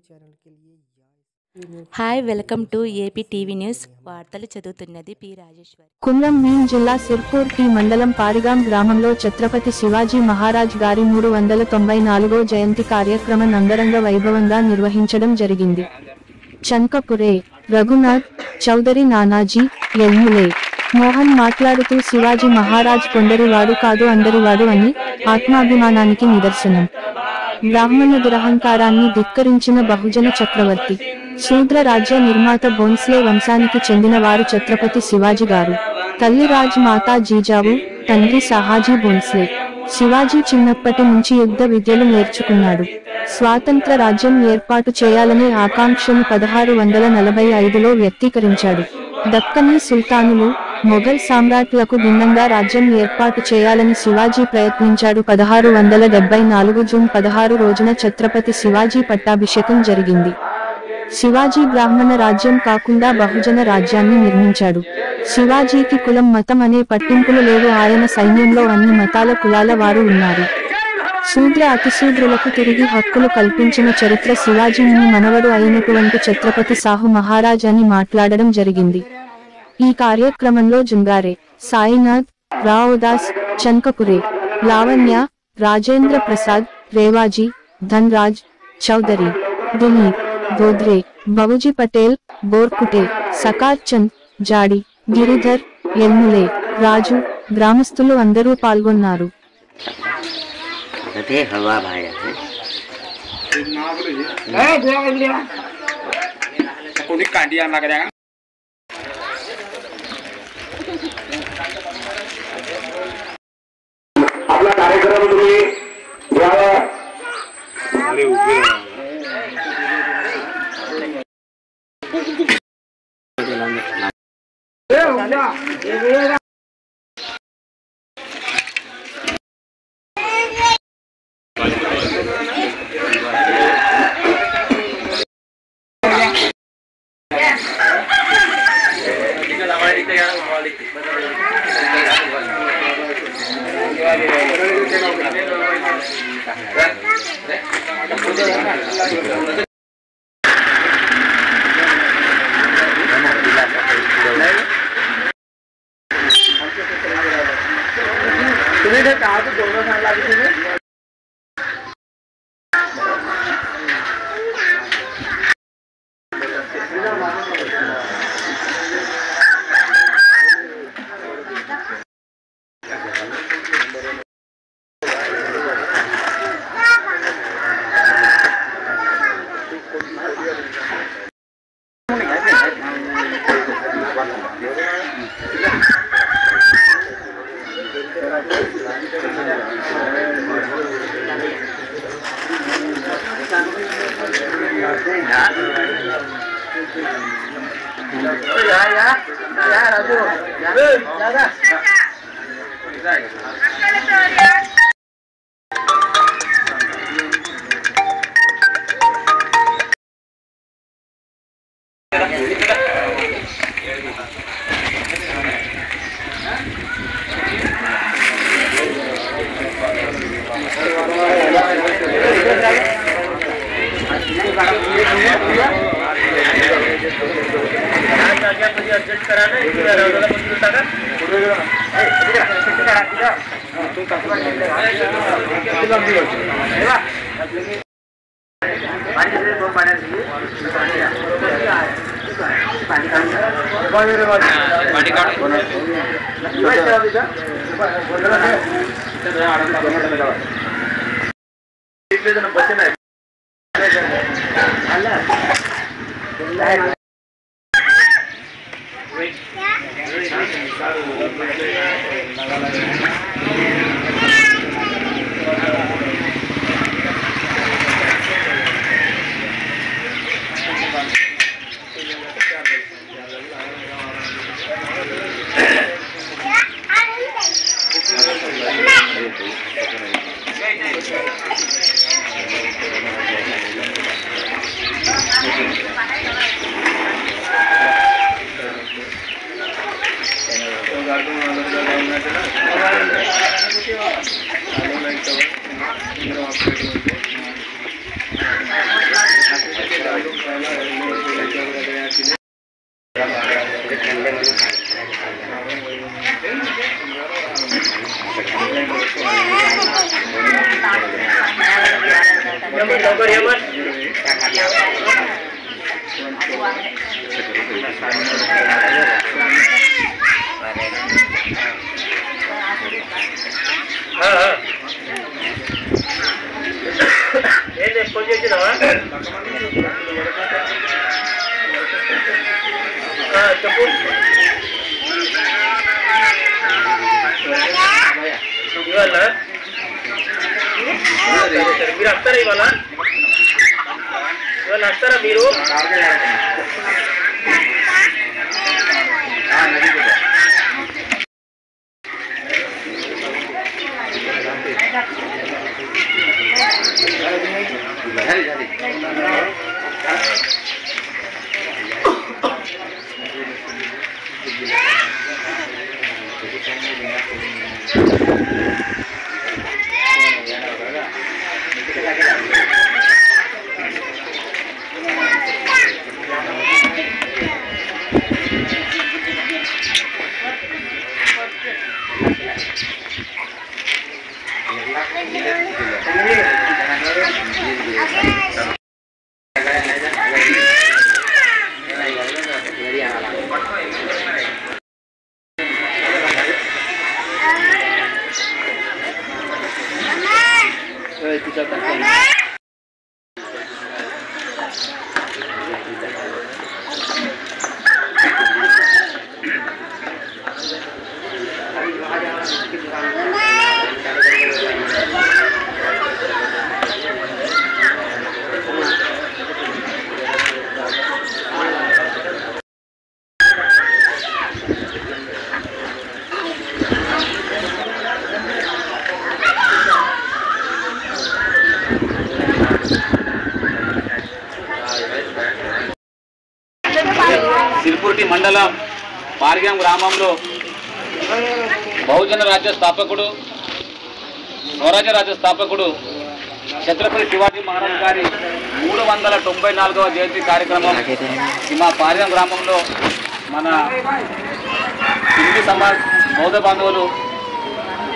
Channel के लिए hi welcome to AP TV news వార్తలు చదువుతున్నది పి రాజేశ్వరి. కుమ్రం భీం జిల్లా సిర్పూర్ టీ మండలం పారిగాం గ్రామంలో ఛత్రపతి శివాజీ మహారాజ్ గారి 394వ జయంతి కార్యక్రమం అంగరంగ వైభవంగా నిర్వహించడం జరిగింది. చంకపురే రఘునాథ్ చౌదరి నానాజీ ఎల్ములే మోహన్ మాట్లాడుతూ శివాజీ మహారాజ్ కొందరివాడు కాదు అందరివాడు అని ఆత్మాభిమానానికి నిదర్శనం. బ్రాహ్మణ దురహంకారాన్ని ధిక్కరించిన బహుజన చక్రవర్తి, శూద్ర రాజ్య నిర్మాత భోన్స్లే వంశానికి చెందిన వారు ఛత్రపతి శివాజీ గారు. తల్లి రాజ్ మాతా జీజావు, తండ్రి సాహాజీ భోన్స్లే. శివాజీ చిన్నప్పటి నుంచి యుద్ధ విద్యలు నేర్చుకున్నాడు. స్వాతంత్ర రాజ్యం ఏర్పాటు చేయాలనే ఆకాంక్షను 1645లో వ్యక్తీకరించాడు. దక్కనీ సుల్తానులు, మొఘల్ సామ్రాట్లకు భిన్నంగా రాజ్యం ఏర్పాటు చేయాలని శివాజీ ప్రయత్నించాడు. 1674 జూన్ 16 రోజున ఛత్రపతి శివాజీ పట్టాభిషేకం జరిగింది. శివాజీ బ్రాహ్మణ రాజ్యం కాకుండా బహుజన రాజ్యాన్ని నిర్మించాడు. శివాజీకి కులం మతం అనే పట్టింపులు లేవు. ఆయన సైన్యంలో అన్ని మతాల కులాల వారు ఉన్నారు. శూద్ర అతిశూద్రులకు తిరిగి హక్కులు కల్పించిన చరిత్ర శివాజీని మనవడు అయినటువంటి ఛత్రపతి సాహు మహారాజ్ అని మాట్లాడడం జరిగింది. ఈ కార్యక్రమంలో జుంగారే సాయినాథ్, రావుదాస్, చంకపురే, లావణ్య, రాజేంద్ర ప్రసాద్, రేవాజీ, ధన్రాజ్, చౌదరి, దిలీప్, గోద్రే, బబుజీ పటేల్, బోర్కుటే, సకార్ చంద్, జాడి, గిరిధర్, ఎల్ములే, రాజు, గ్రామస్తులు అందరూ పాల్గొన్నారు. आपला कार्यक्रम तुम्ही घ्यावा. ఫోన్ చేసినావా? చెప్పు. ఇవాళ మీరు వస్తారా? ఇవాళ వస్తారా మీరు? సిర్పూర్టి మండలం పారిగాం గ్రామంలో బహుజన రాజ్య స్థాపకుడు స్వరాజ్య రాజ్య స్థాపకుడు ఛత్రపతి శివాజీ మహారాజ్ గారి 394వ జయంతి కార్యక్రమం మా పారిగాం గ్రామంలో మన హిందూ సమాజ్ బౌద్ధ బాంధవులు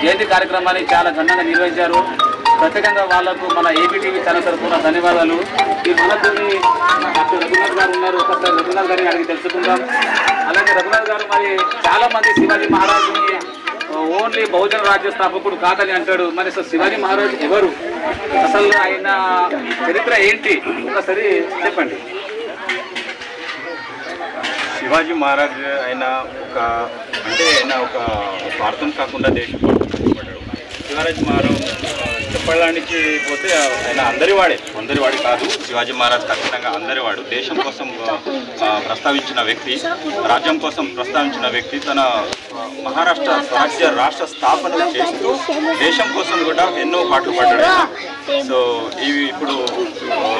జయంతి కార్యక్రమాన్ని చాలా ఘనంగా నిర్వహించారు. ప్రత్యేకంగా వాళ్లకు మన ఏపీ టీవీ ఛానల్ తరఫున ధన్యవాదాలు. ఈ మనతోని డాక్టర్ రఘునాథ్ గారు ఉన్నారు. ఒకసారి రఘునాథ్ గారిని అడిగి తెలుసుకుందాం. అలాగే రఘునాథ్ గారు మరి చాలా మంది శివాజీ మహారాజుని ఓన్లీ బహుజన రాజ్య స్థాపకుడు కాదని అంటాడు. మరి అసలు శివాజీ మహారాజ్ ఎవరు, అసలు ఆయన చరిత్ర ఏంటి, ఒకసారి చెప్పండి. శివాజీ మహారాజ్ ఆయన ఒక భారతం కాకుండా దేశం పడ్డాడు. శివాజీ మహారాజ్ చెప్పడానికి పోతే ఆయన అందరివాడి కాదు. శివాజీ మహారాజ్ ఖచ్చితంగా అందరివాడు. దేశం కోసం ప్రస్తావించిన వ్యక్తి, రాజ్యం కోసం ప్రస్తావించిన వ్యక్తి. తన మహారాష్ట్ర రాష్ట్ర స్థాపన చేస్తూ దేశం కోసం కూడా ఎన్నో పాటలు పడ్డాడు. సో ఇవి ఇప్పుడు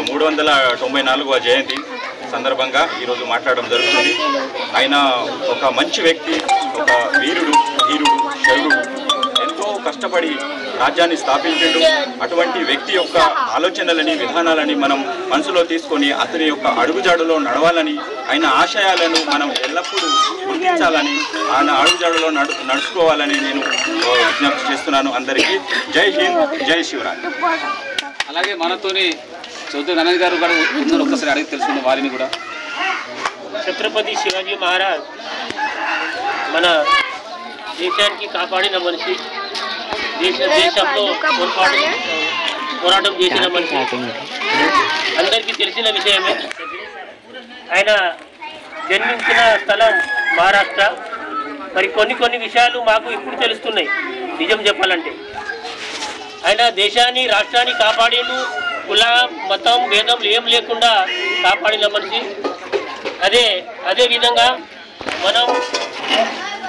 394వ జయంతి సందర్భంగా ఈరోజు మాట్లాడడం జరుగుతుంది. ఆయన ఒక మంచి వ్యక్తి, ఒక వీరుడు, ధీరుడు, శౌరుడు. ఎంతో కష్టపడి రాజ్యాన్ని స్థాపించాడు. అటువంటి వ్యక్తి యొక్క ఆలోచనలని, విధానాలని మనం మనసులో తీసుకొని అతని యొక్క అడుగుజాడులో నడవాలని, ఆయన ఆశయాలను మనం ఎల్లప్పుడూ గుర్తించాలని, ఆయన అడుగుజాడులో నడుచుకోవాలని నేను విజ్ఞప్తి చేస్తున్నాను అందరికీ. జై హింద్, జై శివరాజ్. అలాగే మనతోని చౌదరి గణేష్ గారు ఉన్నారు. ఒక్కసారి అడిగి తెలుసుకున్న వారిని కూడా. ఛత్రపతి శివాజీ మహారాజ్ మన దేశానికి కాపాడిన మనిషి, దేశంలో పోరాటం చేసిన మనిషి, అందరికీ తెలిసిన విషయమే. ఆయన జన్మించిన స్థలం మహారాష్ట్ర. మరి కొన్ని విషయాలు మాకు ఇప్పుడు తెలుస్తున్నాయి నిజం చెప్పాలంటే. ఆయన దేశాన్ని, రాష్ట్రాన్ని కాపాడిండు. కుల, మతం, భేదం ఏం లేకుండా కాపాడిన మనిషి. అదే విధంగా మనం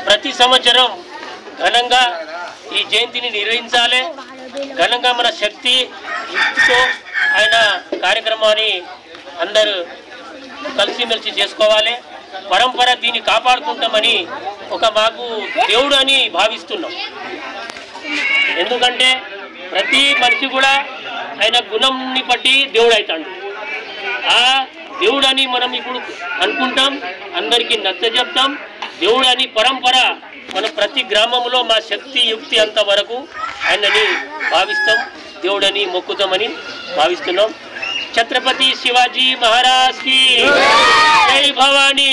ప్రతి సంవత్సరం ఘనంగా ఈ జయంతిని నిర్వహించాలి. ఘనంగా మన శక్తి యుక్తితో ఆయన కార్యక్రమాన్ని అందరూ కలిసిమెలిసి చేసుకోవాలి. పరంపర దీన్ని కాపాడుకుంటామని మాకు దేవుడు అని భావిస్తున్నాం. ఎందుకంటే ప్రతి మనిషి కూడా ఆయన గుణంని బట్టి దేవుడు అవుతాడు. ఆ దేవుడని మనం ఇప్పుడు అనుకుంటాం, అందరికీ నచ్చ చెప్తాం. దేవుడని పరంపర మనం ప్రతి గ్రామంలో మా శక్తి యుక్తి అంతవరకు ఆయనని భావిస్తాం, దేవుడని మొక్కుతామని భావిస్తున్నాం. ఛత్రపతి శివాజీ మహారాజ్ కి జై భవానీ,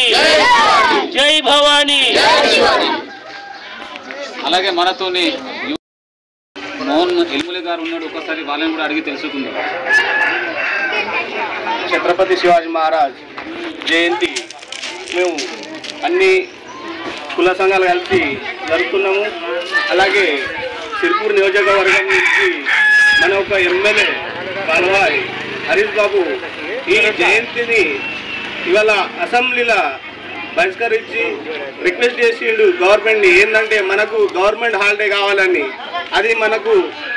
జై భవానీ. అలాగే మనతోని మోహన్ ఎల్ములే గారు ఉన్నాడు, ఒకసారి వాళ్ళని కూడా అడిగి తెలుసుకుందాం. ఛత్రపతి శివాజీ మహారాజ్ జయంతి మేము అన్ని కుల సంఘాలు కలిసి జరుపుతున్నాము. అలాగే సిర్పూర్ నియోజకవర్గం నుంచి మన ఒక ఎమ్మెల్యే బాలవాయి హరీష్ బాబు ఈ జయంతిని ఇవాళ అసెంబ్లీలో బహిష్కరించి రిక్వెస్ట్ చేసిండు గవర్నమెంట్ని, ఏంటంటే మనకు గవర్నమెంట్ హాలిడే కావాలని. అది మనకు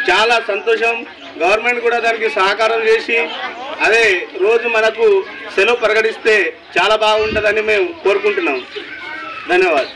చాలా సంతోషం. గవర్నమెంట్ కూడా దానికి సహకారం చేసి అదే రోజు మనకు సెలవు ప్రకటిస్తే చాలా బాగుంటుందని మేము కోరుకుంటున్నాం. ధన్యవాదాలు.